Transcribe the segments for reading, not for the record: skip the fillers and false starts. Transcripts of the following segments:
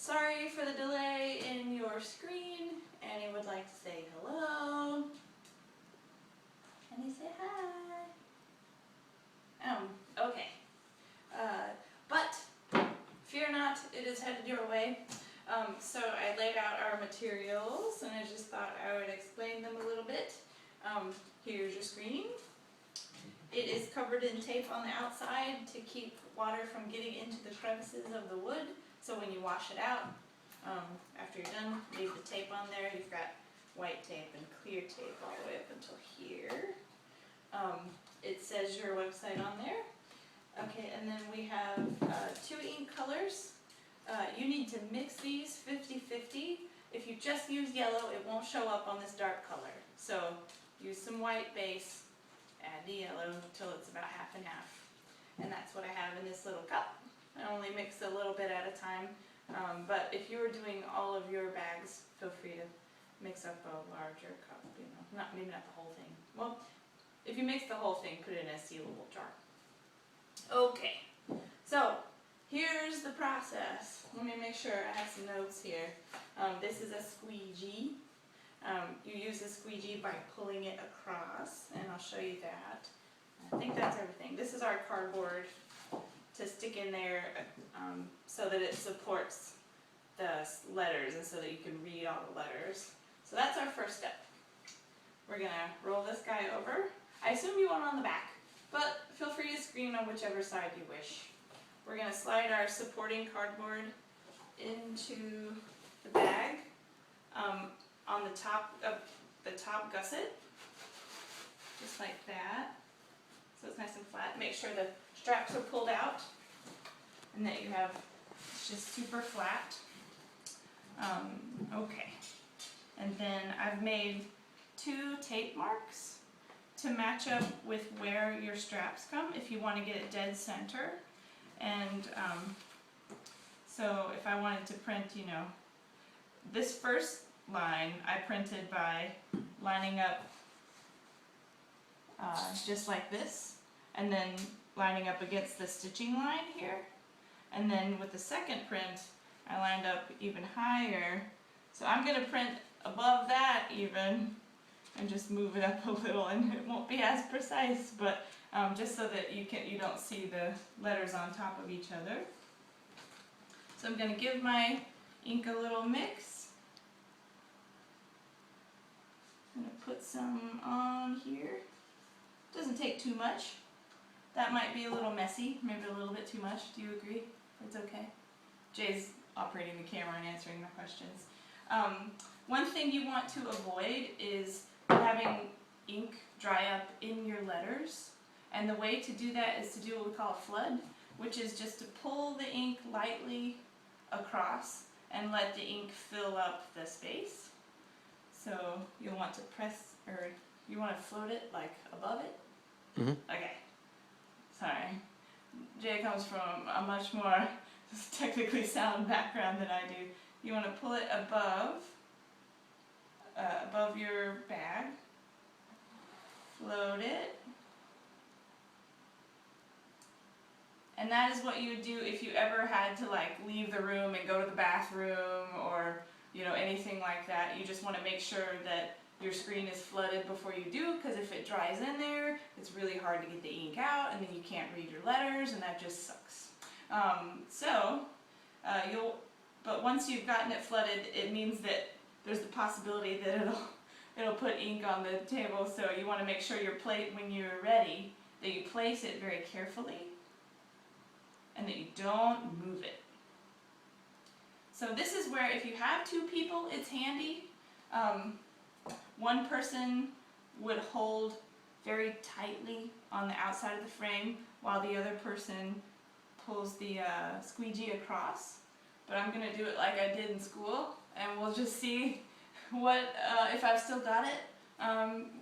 Sorry for the delay in your screen. Annie would like to say hello. Annie, say hi. Okay. But fear not, it is headed your way. So I laid out our materials and I just thought I would explain them a little bit. Here's your screen. It is covered in tape on the outside to keep water from getting into the crevices of the wood. So when you wash it out, after you're done, leave the tape on there. You've got white tape and clear tape all the way up until here. It says your website on there. Okay, and then we have 2 ink colors. You need to mix these 50-50. If you just use yellow, it won't show up on this dark color. So use some white base, add the yellow until it's about half and half. And that's what I have in this little cup. I only mix a little bit at a time. But if you were doing all of your bags, feel free to mix up a larger cup, you know, maybe not the whole thing. Well, if you mix the whole thing, put it in a sealable jar. Okay, so here's the process. Let me make sure I have some notes here. This is a squeegee. You use a squeegee by pulling it across, and I'll show you that. I think that's everything. This is our cardboard to stick in there so that it supports the letters and so that you can read all the letters. So that's our first step. We're going to roll this guy over. I assume you want on the back, but feel free to screen on whichever side you wish. We're going to slide our supporting cardboard into the bag on the top of the top gusset, just like that. So it's nice and flat. Make sure the straps are pulled out and that you have, it's just super flat. Okay. And then I've made 2 tape marks to match up with where your straps come if you want to get it dead center. And so if I wanted to print, you know, this first line I printed by lining up just like this, and then lining up against the stitching line here. And then with the second print, I lined up even higher. So I'm going to print above that even, and just move it up a little, and it won't be as precise, but just so that you don't see the letters on top of each other. So I'm going to give my ink a little mix. I'm going to put some on here. Doesn't take too much. That might be a little messy, maybe a little bit too much. Do you agree? It's okay. Jay's operating the camera and answering my questions. One thing you want to avoid is having ink dry up in your letters. And the way to do that is to do what we call a flood, which is just to pull the ink lightly across and let the ink fill up the space. So you'll want to press, or you want to float it like above it. Mm-hmm. Okay. Sorry. Jay comes from a much more technically sound background than I do. You want to pull it above your bag, float it, and that is what you would do if you ever had to like leave the room and go to the bathroom or anything like that. You just want to make sure that your screen is flooded before you do, because if it dries in there, it's really hard to get the ink out, and then you can't read your letters, and that just sucks. But once you've gotten it flooded, it means that there's the possibility that it'll put ink on the table. So you want to make sure your plate, when you're ready, that you place it very carefully, and that you don't move it. So this is where, if you have 2 people, it's handy. One person would hold very tightly on the outside of the frame while the other person pulls the squeegee across. But I'm going to do it like I did in school, and we'll just see if I've still got it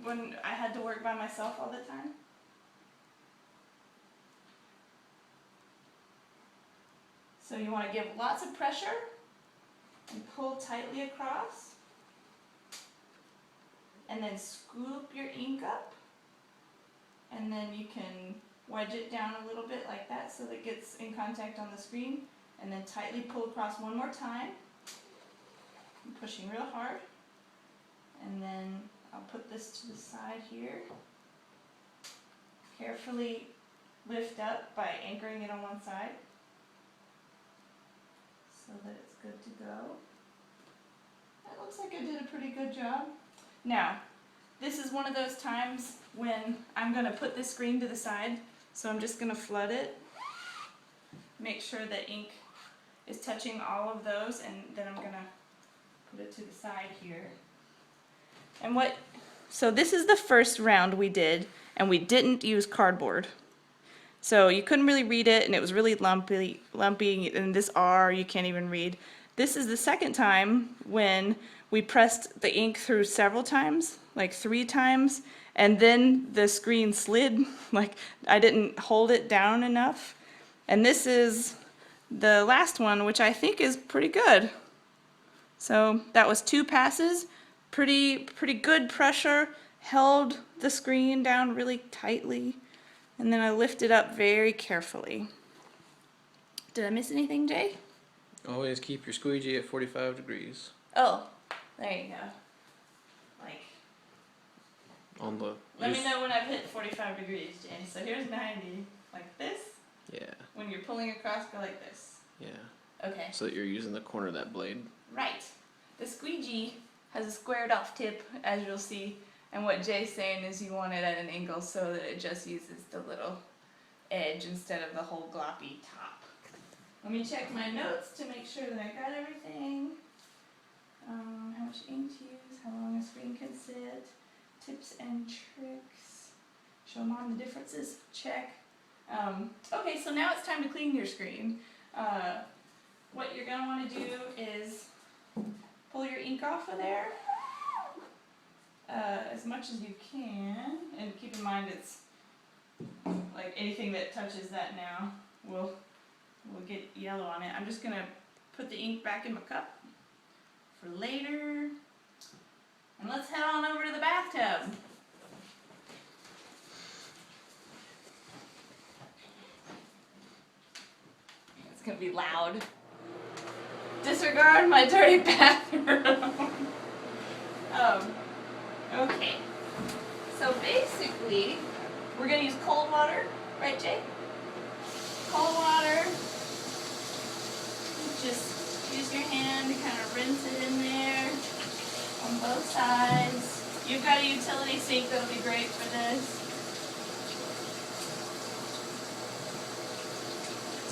when I had to work by myself all the time. So you want to give lots of pressure and pull tightly across. And then scoop your ink up, and then you can wedge it down a little bit like that so that it gets in contact on the screen, and then tightly pull across one more time. I'm pushing real hard. And then I'll put this to the side here. Carefully lift up by anchoring it on one side so that it's good to go. That looks like I did a pretty good job. Now, this is one of those times when I'm going to put this screen to the side, so I'm just going to flood it. Make sure that ink is touching all of those, and then I'm going to put it to the side here. And so this is the first round we did, and we didn't use cardboard. So you couldn't really read it, and it was really lumpy, and this R you can't even read. This is the second time when we pressed the ink through several times, like 3 times, and then the screen slid, like I didn't hold it down enough. And this is the last one, which I think is pretty good. So that was 2 passes, pretty good pressure, held the screen down really tightly, and then I lifted up very carefully. Did I miss anything, Jay? Always keep your squeegee at 45 degrees. Oh, there you go. Like, On the... let me know when I've hit 45 degrees, Jay. So here's 90, like this. Yeah. When you're pulling across, go like this. Yeah. Okay. So that you're using the corner of that blade. Right. The squeegee has a squared off tip, as you'll see, and what Jay's saying is you want it at an angle so that it just uses the little edge instead of the whole gloppy top. Let me check my notes to make sure that I got everything. How much ink to use, how long a screen can sit, tips and tricks, show mom the differences, check. Okay, so now it's time to clean your screen. What you're going to want to do is pull your ink off of there as much as you can, and keep in mind it's like anything that touches that now will get yellow on it. I'm just going to put the ink back in my cup for later, and let's head on over to the bathtub. It's going to be loud. Disregard my dirty bathroom. Okay. So basically, we're going to use cold water, right, Jay? Cold water. Just use your hand to kind of rinse it in there on both sides. You've got a utility sink that'll be great for this.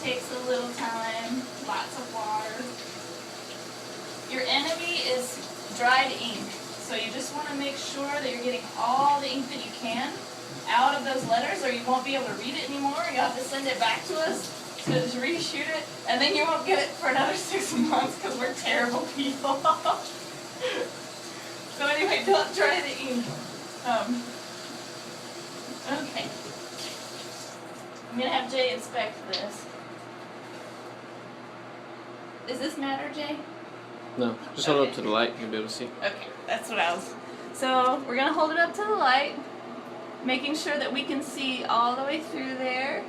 Takes a little time, lots of water. Your enemy is dried ink, so you just want to make sure that you're getting all the ink that you can out of those letters, or you won't be able to read it anymore. You'll have to send it back to us to reshoot it, and then you won't get it for another 6 months because we're terrible people. So anyway, don't dry the ink. Okay. I'm going to have Jay inspect this. Does this matter, Jay? No, just hold it up to the light, you'll be able to see. Okay, that's what I was. So we're going to hold it up to the light, making sure that we can see all the way through there,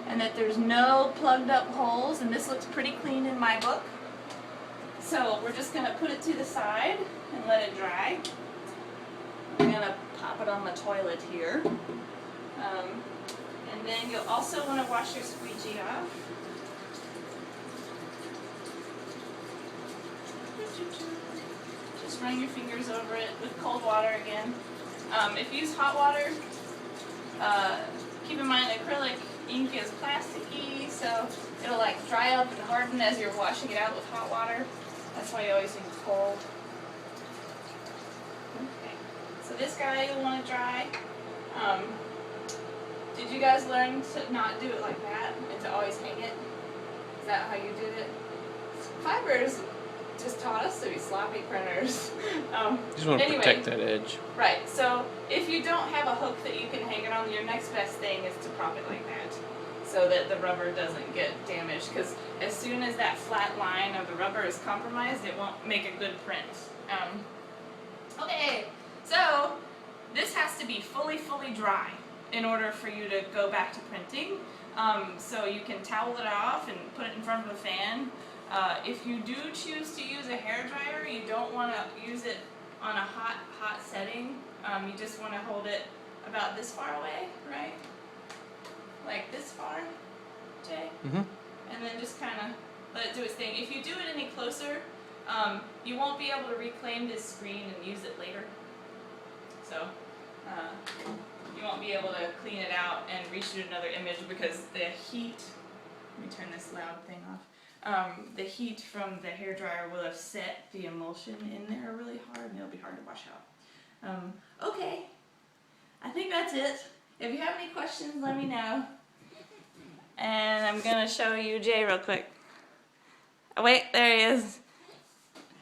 and that there's no plugged up holes, and this looks pretty clean in my book. So we're just going to put it to the side and let it dry. I'm going to pop it on the toilet here. And then you'll also want to wash your squeegee off. Just run your fingers over it with cold water again. If you use hot water, keep in mind acrylic ink is plasticky, so it'll like dry up and harden as you're washing it out with hot water. That's why you always use cold. Okay, so this guy you'll want to dry. Did you guys learn to not do it like that and to always hang it? Is that how you did it? Fibers just taught us to be sloppy printers. You just want to protect that edge. Right, so if you don't have a hook that you can hang it on, your next best thing is to prop it like that so that the rubber doesn't get damaged, because as soon as that flat line of the rubber is compromised, it won't make a good print. Okay, so this has to be fully dry in order for you to go back to printing. So you can towel it off and put it in front of a fan. If you do choose to use a hairdryer, you don't want to use it on a hot setting. You just want to hold it about this far away, right? Like this far, Jay? Mm-hmm. And then just kind of let it do its thing. If you do it any closer, you won't be able to reclaim this screen and use it later. So you won't be able to clean it out and reshoot another image because the heat, let me turn this loud thing off, the heat from the hairdryer will have set the emulsion in there really hard and it'll be hard to wash out. Okay, I think that's it. If you have any questions, let me know. And I'm gonna show you Jay real quick. Oh wait, there he is.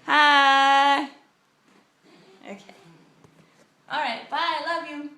Hi! Okay. Alright, bye, love you.